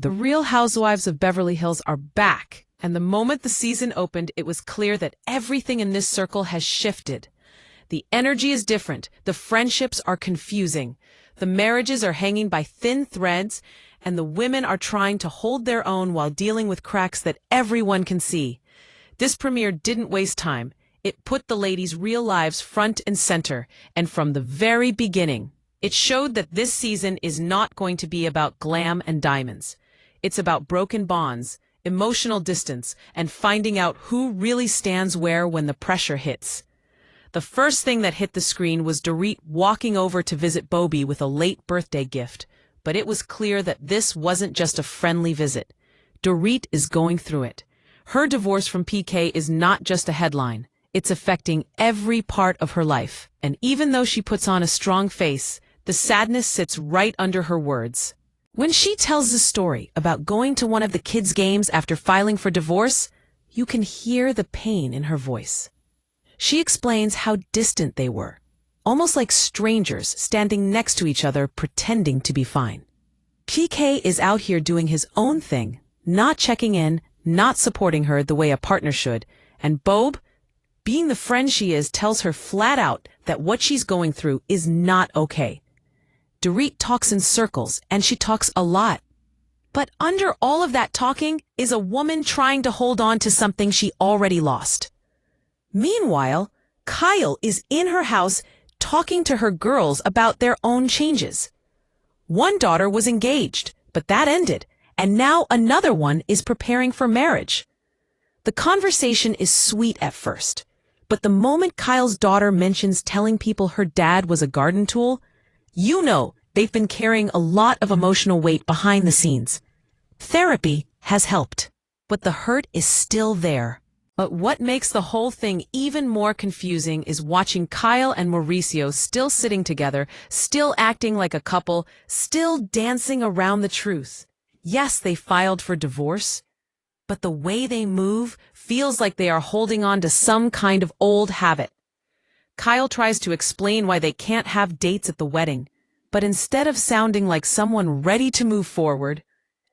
The Real Housewives of Beverly Hills are back, and the moment the season opened, it was clear that everything in this circle has shifted. The energy is different, the friendships are confusing, the marriages are hanging by thin threads, and the women are trying to hold their own while dealing with cracks that everyone can see. This premiere didn't waste time. It put the ladies' real lives front and center, and from the very beginning, it showed that this season is not going to be about glam and diamonds. It's about broken bonds, emotional distance, and finding out who really stands where when the pressure hits. The first thing that hit the screen was Dorit walking over to visit Bobby with a late birthday gift, but it was clear that this wasn't just a friendly visit. Dorit is going through it. Her divorce from PK is not just a headline. It's affecting every part of her life. And even though she puts on a strong face, the sadness sits right under her words. When she tells the story about going to one of the kids' games after filing for divorce, you can hear the pain in her voice. She explains how distant they were, almost like strangers standing next to each other pretending to be fine. PK is out here doing his own thing, not checking in, not supporting her the way a partner should, and Bob, being the friend she is, tells her flat out that what she's going through is not okay. Dorit talks in circles, and she talks a lot. But under all of that talking is a woman trying to hold on to something she already lost. Meanwhile, Kyle is in her house talking to her girls about their own changes. One daughter was engaged, but that ended, and now another one is preparing for marriage. The conversation is sweet at first, but the moment Kyle's daughter mentions telling people her dad was a garden tool, you know they've been carrying a lot of emotional weight behind the scenes. Therapy has helped, but the hurt is still there. But what makes the whole thing even more confusing is watching Kyle and Mauricio still sitting together, still acting like a couple, still dancing around the truth. Yes, they filed for divorce, but the way they move feels like they are holding on to some kind of old habit. Kyle tries to explain why they can't have dates at the wedding, but instead of sounding like someone ready to move forward,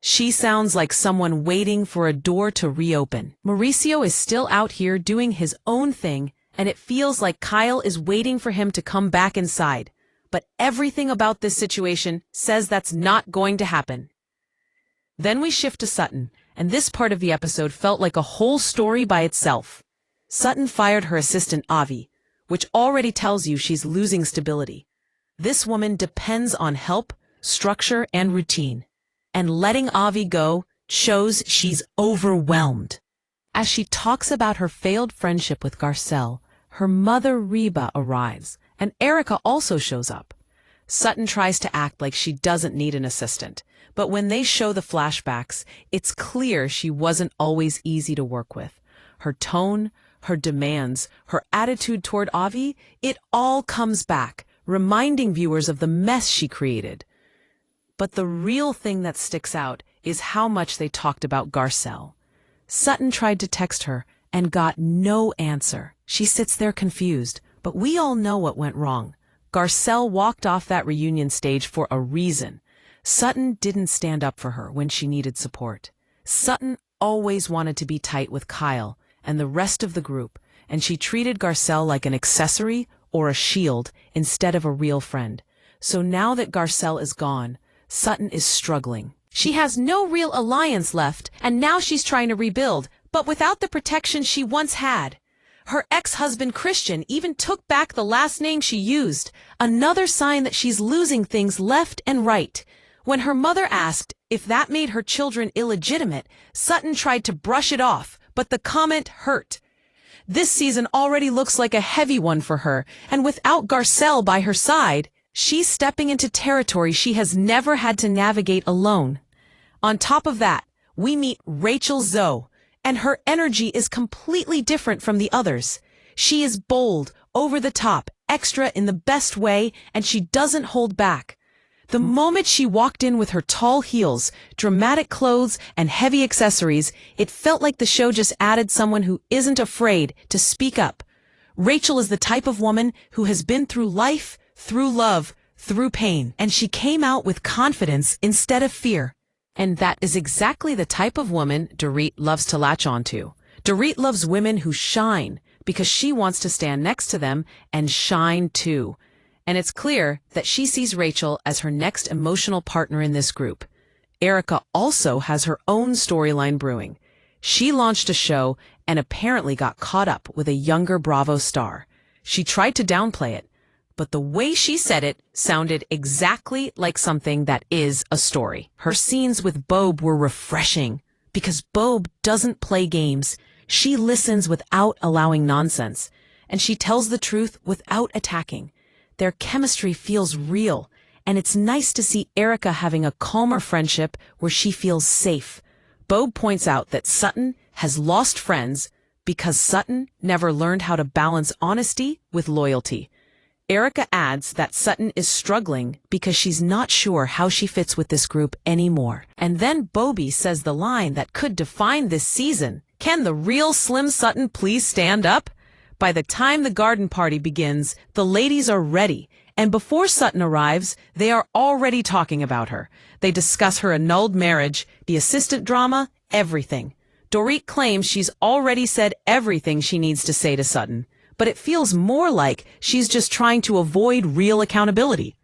she sounds like someone waiting for a door to reopen. Mauricio is still out here doing his own thing, and it feels like Kyle is waiting for him to come back inside. But everything about this situation says that's not going to happen. Then we shift to Sutton, and this part of the episode felt like a whole story by itself. Sutton fired her assistant Avi, which already tells you she's losing stability. This woman depends on help, structure, and routine. And letting Avi go shows she's overwhelmed. As she talks about her failed friendship with Garcelle, her mother Reba arrives, and Erica also shows up. Sutton tries to act like she doesn't need an assistant, but when they show the flashbacks, it's clear she wasn't always easy to work with. Her tone, her demands, her attitude toward Avi, it all comes back, reminding viewers of the mess she created. But the real thing that sticks out is how much they talked about Garcelle. Sutton tried to text her and got no answer. She sits there confused, but we all know what went wrong. Garcelle walked off that reunion stage for a reason. Sutton didn't stand up for her when she needed support. Sutton always wanted to be tight with Kyle and the rest of the group, and she treated Garcelle like an accessory or a shield instead of a real friend. So now that Garcelle is gone, Sutton is struggling. She has no real alliance left, and now she's trying to rebuild, but without the protection she once had. Her ex-husband Christian even took back the last name she used, another sign that she's losing things left and right. When her mother asked if that made her children illegitimate, Sutton tried to brush it off, but the comment hurt. This season already looks like a heavy one for her, and without Garcelle by her side, she's stepping into territory she has never had to navigate alone. On top of that, we meet Rachel Zoe, and her energy is completely different from the others. She is bold, over the top, extra in the best way, and she doesn't hold back. The moment she walked in with her tall heels, dramatic clothes, and heavy accessories, it felt like the show just added someone who isn't afraid to speak up. Rachel is the type of woman who has been through life, through love, through pain, and she came out with confidence instead of fear. And that is exactly the type of woman Dorit loves to latch onto. Dorit loves women who shine because she wants to stand next to them and shine too. And it's clear that she sees Rachel as her next emotional partner in this group. Erica also has her own storyline brewing. She launched a show and apparently got caught up with a younger Bravo star. She tried to downplay it, but the way she said it sounded exactly like something that is a story. Her scenes with Bob were refreshing because Bob doesn't play games. She listens without allowing nonsense, and she tells the truth without attacking. Their chemistry feels real, and it's nice to see Erica having a calmer friendship where she feels safe. Bob points out that Sutton has lost friends because Sutton never learned how to balance honesty with loyalty. Erica adds that Sutton is struggling because she's not sure how she fits with this group anymore. And then Bobby says the line that could define this season. Can the real Slim Sutton please stand up? By the time the garden party begins, the ladies are ready. And before Sutton arrives, they are already talking about her. They discuss her annulled marriage, the assistant drama, everything. Dorit claims she's already said everything she needs to say to Sutton, but it feels more like she's just trying to avoid real accountability.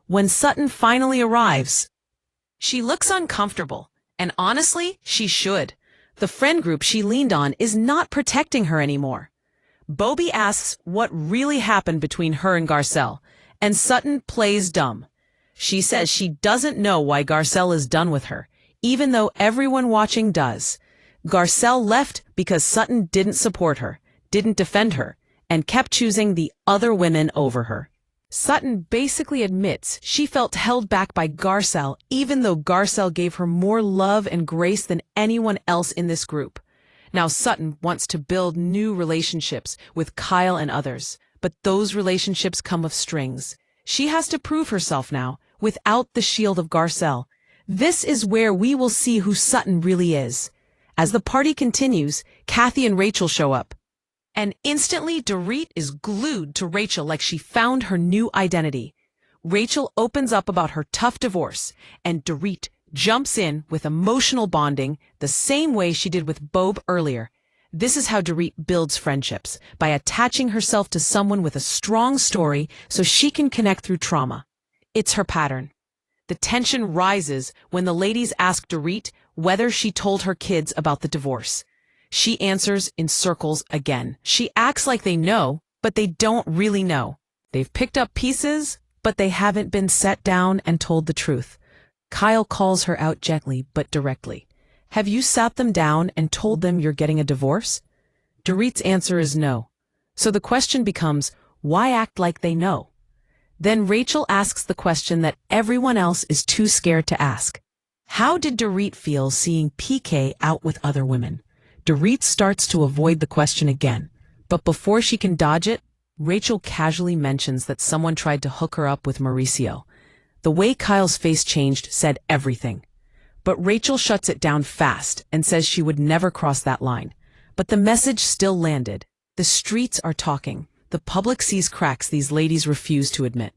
When Sutton finally arrives, she looks uncomfortable, and honestly, she should. The friend group she leaned on is not protecting her anymore. Bobby asks what really happened between her and Garcelle, and Sutton plays dumb. She says she doesn't know why Garcelle is done with her, even though everyone watching does. Garcelle left because Sutton didn't support her, didn't defend her, and kept choosing the other women over her. Sutton basically admits she felt held back by Garcelle, even though Garcelle gave her more love and grace than anyone else in this group. Now Sutton wants to build new relationships with Kyle and others, but those relationships come with strings. She has to prove herself now, without the shield of Garcelle. This is where we will see who Sutton really is. As the party continues, Kathy and Rachel show up. And instantly, Dorit is glued to Rachel like she found her new identity. Rachel opens up about her tough divorce, and Dorit jumps in with emotional bonding the same way she did with Bob earlier. This is how Dorit builds friendships, by attaching herself to someone with a strong story so she can connect through trauma. It's her pattern. The tension rises when the ladies ask Dorit whether she told her kids about the divorce. She answers in circles again. She acts like they know, but they don't really know. They've picked up pieces, but they haven't been set down and told the truth. Kyle calls her out gently but directly. Have you sat them down and told them you're getting a divorce? Dorit's answer is no. So the question becomes, why act like they know? Then Rachel asks the question that everyone else is too scared to ask. How did Dorit feel seeing PK out with other women? Dorit starts to avoid the question again, but before she can dodge it, Rachel casually mentions that someone tried to hook her up with Mauricio. The way Kyle's face changed said everything. But Rachel shuts it down fast and says she would never cross that line. But the message still landed. The streets are talking. The public sees cracks these ladies refuse to admit.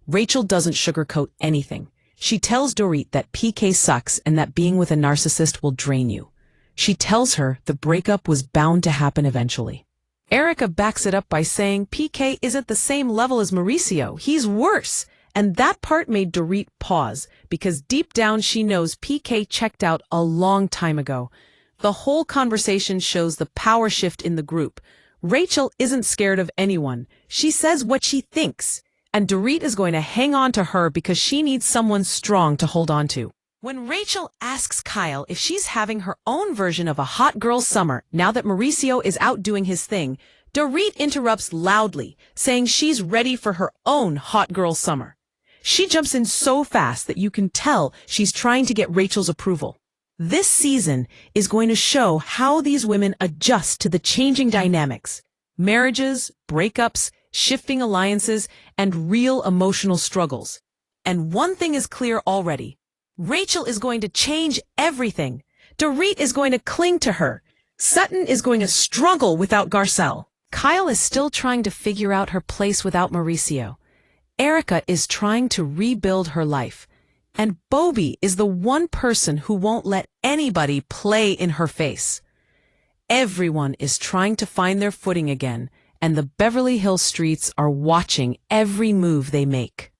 Rachel doesn't sugarcoat anything. She tells Dorit that PK sucks and that being with a narcissist will drain you. She tells her the breakup was bound to happen eventually. Erica backs it up by saying PK isn't the same level as Mauricio. He's worse. And that part made Dorit pause, because deep down she knows PK checked out a long time ago. The whole conversation shows the power shift in the group. Rachel isn't scared of anyone. She says what she thinks. And Dorit is going to hang on to her because she needs someone strong to hold on to. When Rachel asks Kyle if she's having her own version of a hot girl summer now that Mauricio is out doing his thing, Dorit interrupts loudly, saying she's ready for her own hot girl summer. She jumps in so fast that you can tell she's trying to get Rachel's approval. This season is going to show how these women adjust to the changing dynamics. Marriages, breakups, shifting alliances, and real emotional struggles. And one thing is clear already. Rachel is going to change everything. Dorit is going to cling to her. Sutton is going to struggle without Garcelle. Kyle is still trying to figure out her place without Mauricio. Erica is trying to rebuild her life. And Bobby is the one person who won't let anybody play in her face. Everyone is trying to find their footing again, and the Beverly Hills streets are watching every move they make.